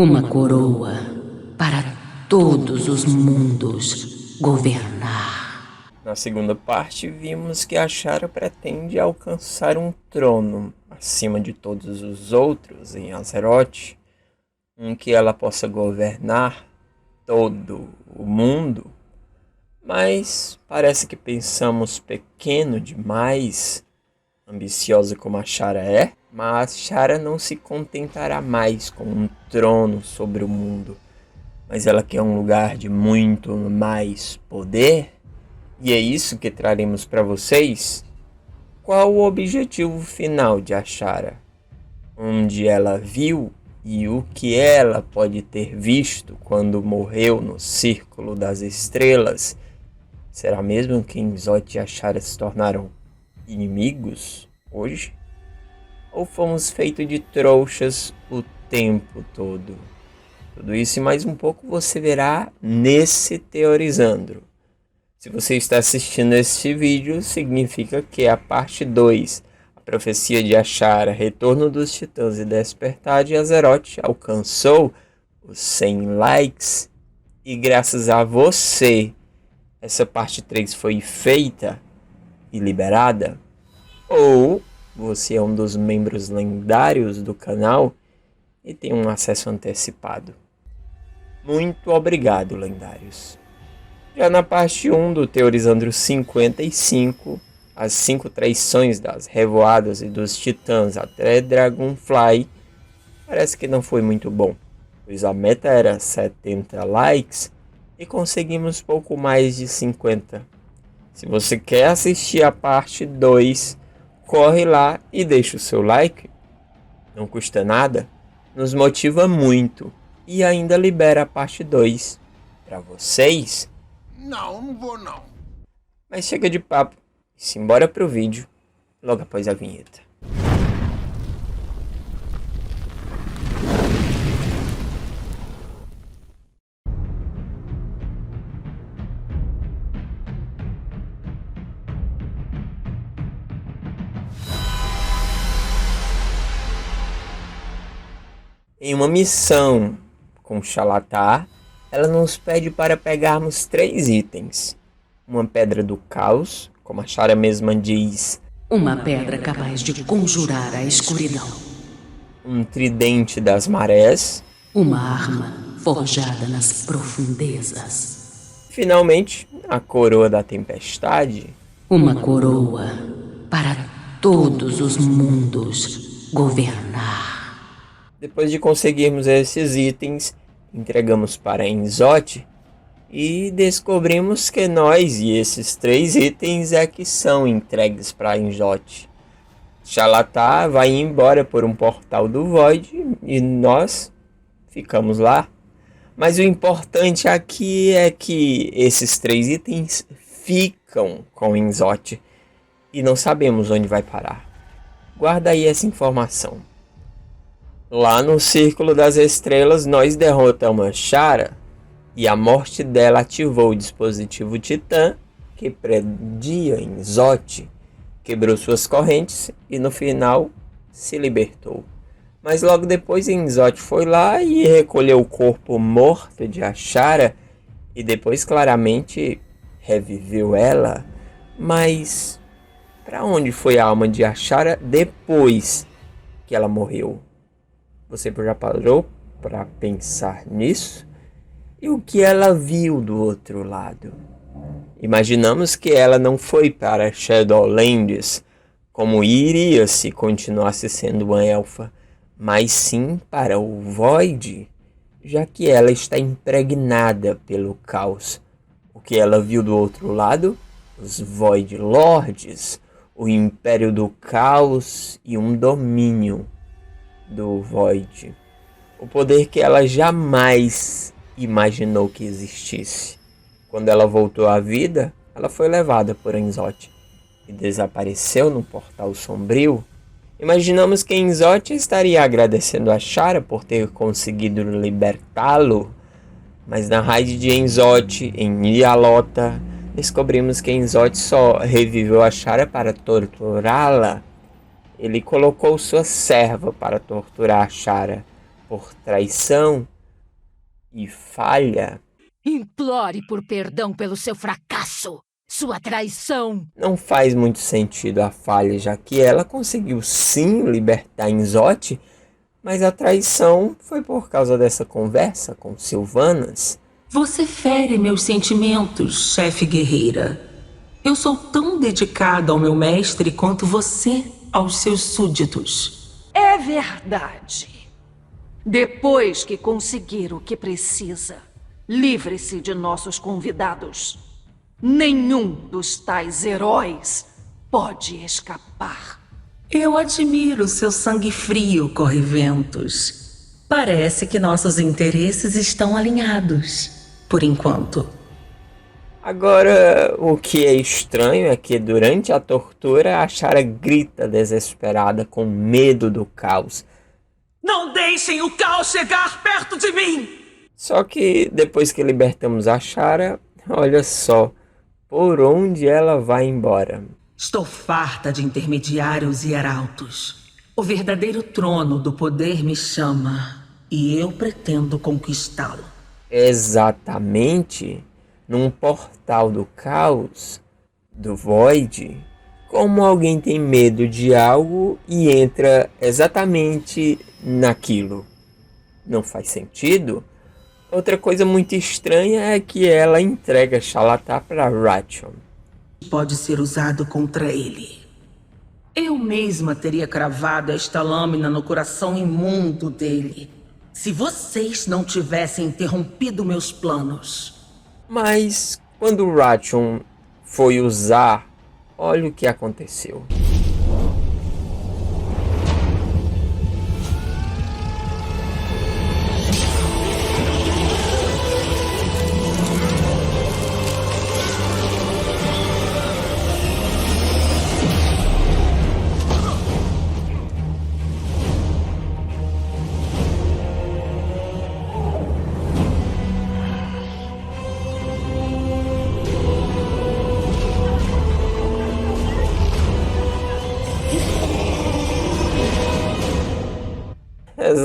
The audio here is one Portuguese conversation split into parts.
Uma coroa para todos os mundos governar. Na segunda parte, vimos que Ashara pretende alcançar um trono acima de todos os outros em Azeroth, em que ela possa governar todo o mundo, mas parece que pensamos pequeno demais, ambiciosa como Ashara é, mas Ashara não se contentará mais com um trono sobre o mundo, mas ela quer um lugar de muito mais poder, e é isso que traremos para vocês. Qual o objetivo final de Ashara? Onde ela viu e o que ela pode ter visto quando morreu no Círculo das Estrelas? Será mesmo que Inzoth e Ashara se tornaram inimigos hoje? Ou fomos feitos de trouxas o tempo todo? Tudo isso e mais um pouco você verá nesse Teorizando. Se você está assistindo este vídeo, significa que a parte 2, a profecia de Ashara, Retorno dos Titãs e Despertar de Azeroth, alcançou os 100 likes. E graças a você, essa parte 3 foi feita e liberada. Ou você é um dos membros lendários do canal e tem um acesso antecipado. Muito obrigado, lendários. Já na parte 1 do Teorizando 55, as 5 traições das Revoadas e dos Titãs até Dragonfly, parece que não foi muito bom, pois a meta era 70 likes e conseguimos pouco mais de 50. Se você quer assistir a parte 2, corre lá e deixa o seu like, não custa nada, nos motiva muito e ainda libera a parte 2 para vocês. Não vou não. Mas chega de papo e simbora pro vídeo logo após a vinheta. Em uma missão com Xalatar, ela nos pede para pegarmos 3 itens. Uma pedra do caos, como a Ashara mesma diz. Uma pedra capaz de conjurar a escuridão. Um tridente das marés. Uma arma forjada nas profundezas. Finalmente, a coroa da tempestade. Uma coroa para todos os mundos governar. Depois de conseguirmos esses itens, entregamos para Inzoth e descobrimos que nós e esses 3 itens é que são entregues para Inzoth. Xalatar vai embora por um portal do Void e nós ficamos lá. Mas o importante aqui é que esses 3 itens ficam com Inzoth e não sabemos onde vai parar. Guarda aí essa informação. Lá no Círculo das Estrelas, nós derrotamos Ashara e a morte dela ativou o dispositivo Titã que prendia Inzoth, quebrou suas correntes e no final se libertou. Mas logo depois Inzoth foi lá e recolheu o corpo morto de Ashara e depois claramente reviveu ela. Mas para onde foi a alma de Ashara depois que ela morreu? Você já parou para pensar nisso? E o que ela viu do outro lado? Imaginamos que ela não foi para Shadowlands, como iria se continuasse sendo uma elfa, mas sim para o Void, já que ela está impregnada pelo caos. O que ela viu do outro lado? Os Void Lords, o Império do Caos e um domínio do Void. O poder que ela jamais imaginou que existisse. Quando ela voltou à vida, ela foi levada por Inzoth e desapareceu no Portal Sombrio. Imaginamos que Inzoth estaria agradecendo a Ashara por ter conseguido libertá-lo, mas na raid de Inzoth, em Ialota, descobrimos que Inzoth só reviveu a Ashara para torturá-la. Ele colocou sua serva para torturar a Ashara, por traição e falha, Implore por perdão pelo seu fracasso, sua traição. não faz muito sentido a falha, já que ela conseguiu sim libertar Inzote, mas a traição foi por causa dessa conversa com Sylvanas. Você fere meus sentimentos, chefe guerreira. Eu sou tão dedicada ao meu mestre quanto você aos seus súditos. É verdade. Depois que conseguir o que precisa, livre-se de nossos convidados. Nenhum dos tais heróis pode escapar. Eu admiro seu sangue frio, Corre-Ventos. Parece que nossos interesses estão alinhados, por enquanto. Agora, o que é estranho é que durante a tortura a Shara grita desesperada com medo do caos. Não deixem o caos chegar perto de mim! Só que depois que libertamos a Shara, olha só por onde ela vai embora. Estou farta de intermediários e arautos. O verdadeiro trono do poder me chama e eu pretendo conquistá-lo. Exatamente num portal do caos, do Void, como alguém tem medo de algo e entra exatamente naquilo. Não faz sentido? Outra coisa muito estranha é que ela entrega Xal'atá para Ratión. Pode ser usado contra ele. Eu mesma teria cravado esta lâmina no coração imundo dele, se vocês não tivessem interrompido meus planos. Mas quando Ratión foi usar, olha o que aconteceu.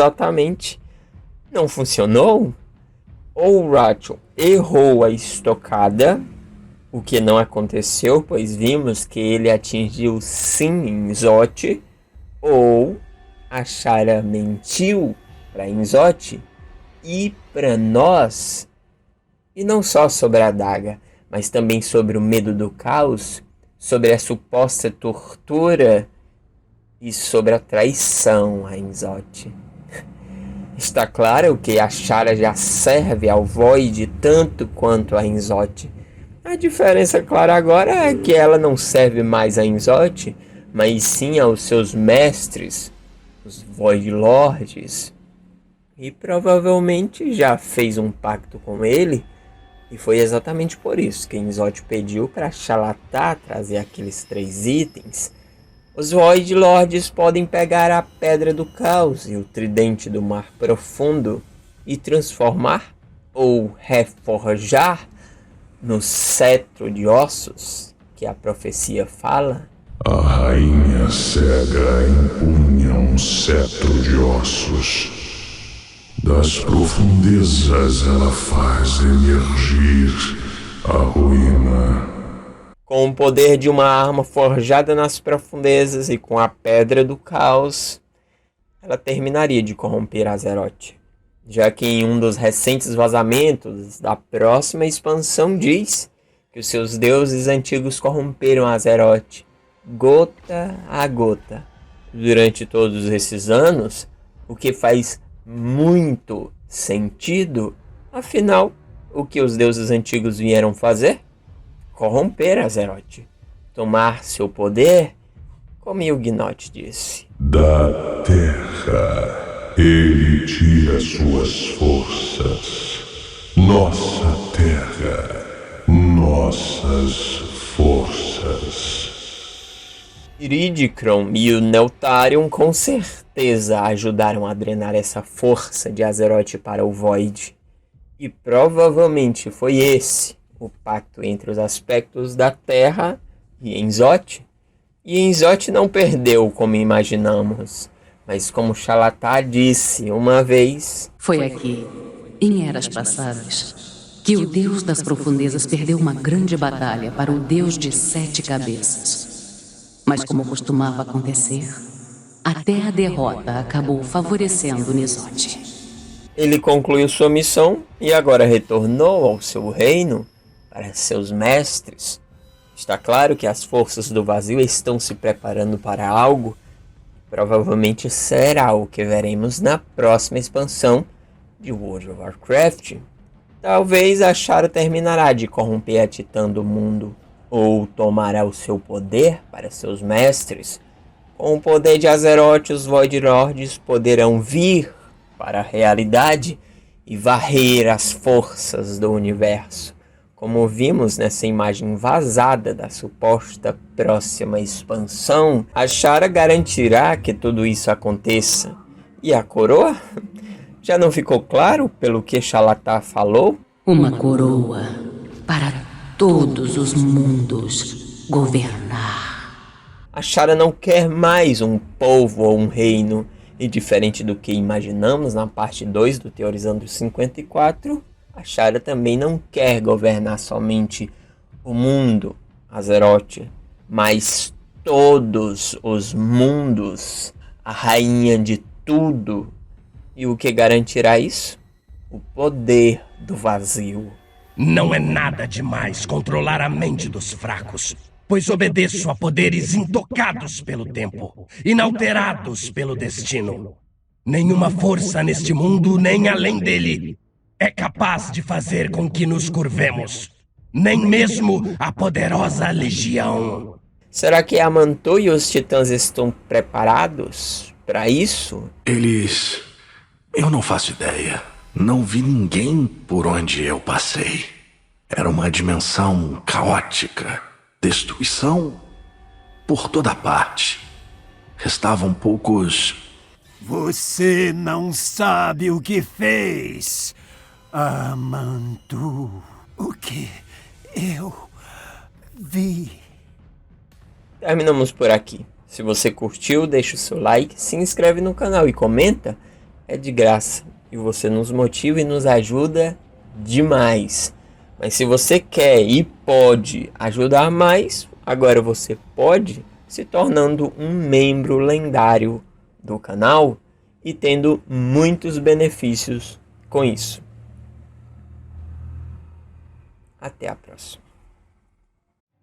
Exatamente. Não funcionou? Ou Ratión errou a estocada, o que não aconteceu, pois vimos que ele atingiu sim Inzote, ou a Shara mentiu para Inzote e para nós. E não só sobre a adaga, mas também sobre o medo do caos, sobre a suposta tortura e sobre a traição a Inzote. Está claro que a Shara já serve ao Void tanto quanto a Inzote. A diferença clara agora é que ela não serve mais a Inzote, mas sim aos seus mestres, os Void Lords. E provavelmente já fez um pacto com ele, e foi exatamente por isso que Inzote pediu para Xal'atá trazer aqueles 3 itens. Os Void Lords podem pegar a Pedra do Caos e o Tridente do Mar Profundo e transformar ou reforjar no Cetro de Ossos que a profecia fala. A rainha cega empunha um cetro de ossos. Das profundezas ela faz emergir a ruína. Com o poder de uma arma forjada nas profundezas e com a Pedra do Caos, ela terminaria de corromper Azeroth, já que em um dos recentes vazamentos da próxima expansão diz que os seus deuses antigos corromperam Azeroth, gota a gota, durante todos esses anos, o que faz muito sentido. Afinal, o que os deuses antigos vieram fazer? Corromper Azeroth, tomar seu poder, como Yugnoth disse. Da terra ele tira suas forças. Nossa terra, nossas forças. Iridicron e o Neltarion com certeza ajudaram a drenar essa força de Azeroth para o Void. E provavelmente foi esse o pacto entre os aspectos da Terra e Inzote. E Inzote não perdeu como imaginamos, Mas como Xal'atá disse uma vez, Foi aqui, em eras passadas, que o Deus das Profundezas perdeu uma grande batalha para o Deus de 7 cabeças. Mas como costumava acontecer, até a derrota acabou favorecendo Nisote. ele concluiu sua missão e agora retornou ao seu reino para seus mestres. Está claro que as forças do vazio estão se preparando para algo. Provavelmente será o que veremos na próxima expansão de World of Warcraft. Talvez Azshara terminará de corromper a Titã do mundo, ou tomará o seu poder para seus mestres. Com o poder de Azeroth, os Void Lords poderão vir para a realidade e varrer as forças do universo, como vimos nessa imagem vazada da suposta próxima expansão. Azshara garantirá que tudo isso aconteça. E a coroa? Já não ficou claro pelo que Xal'atá falou? Uma coroa para todos os mundos governar. Azshara não quer mais um povo ou um reino. E diferente do que imaginamos na parte 2 do Teorizando 54, Azshara também não quer governar somente o mundo, Azeroth, mas todos os mundos, a rainha de tudo. E o que garantirá isso? O poder do vazio. Não é nada demais controlar a mente dos fracos, pois obedeço a poderes intocados pelo tempo, inalterados pelo destino. Nenhuma força neste mundo, nem além dele, é capaz de fazer com que nos curvemos. Nem mesmo a poderosa Legião. Será que Aman'Thul e os titãs estão preparados para isso? Eles... eu não faço ideia. Não vi ninguém por onde eu passei. Era uma dimensão caótica. Destruição por toda parte. Restavam poucos... Você não sabe o que fez, Aman'Thul. O que eu vi. Terminamos por aqui. Se você curtiu, deixa o seu like, se inscreve no canal e comenta. É de graça e você nos motiva e nos ajuda demais. Mas se você quer e pode ajudar mais, agora você pode se tornando um membro lendário do canal e tendo muitos benefícios com isso. Até a próxima.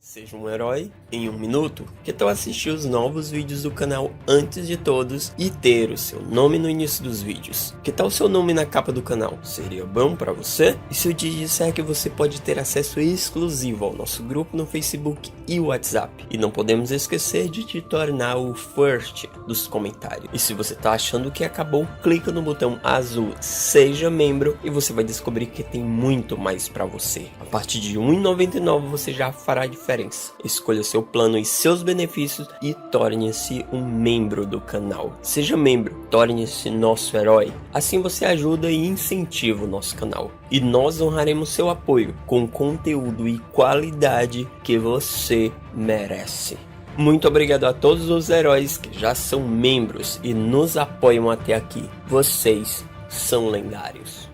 Seja um herói em um minuto. Que tal assistir os novos vídeos do canal antes de todos e ter o seu nome no início dos vídeos? Que tal o seu nome na capa do canal? Seria bom para você? E se eu te disser que você pode ter acesso exclusivo ao nosso grupo no Facebook e WhatsApp? E não podemos esquecer de te tornar o first dos comentários. E se você tá achando que acabou, clica no botão azul Seja Membro e você vai descobrir que tem muito mais para você. A partir de R$ 1,99 você já fará diferença. Escolha seu plano e seus benefícios e torne-se um membro do canal. Seja membro, torne-se nosso herói. Assim você ajuda e incentiva o nosso canal. E nós honraremos seu apoio com conteúdo e qualidade que você merece. Muito obrigado a todos os heróis que já são membros e nos apoiam até aqui. Vocês são lendários.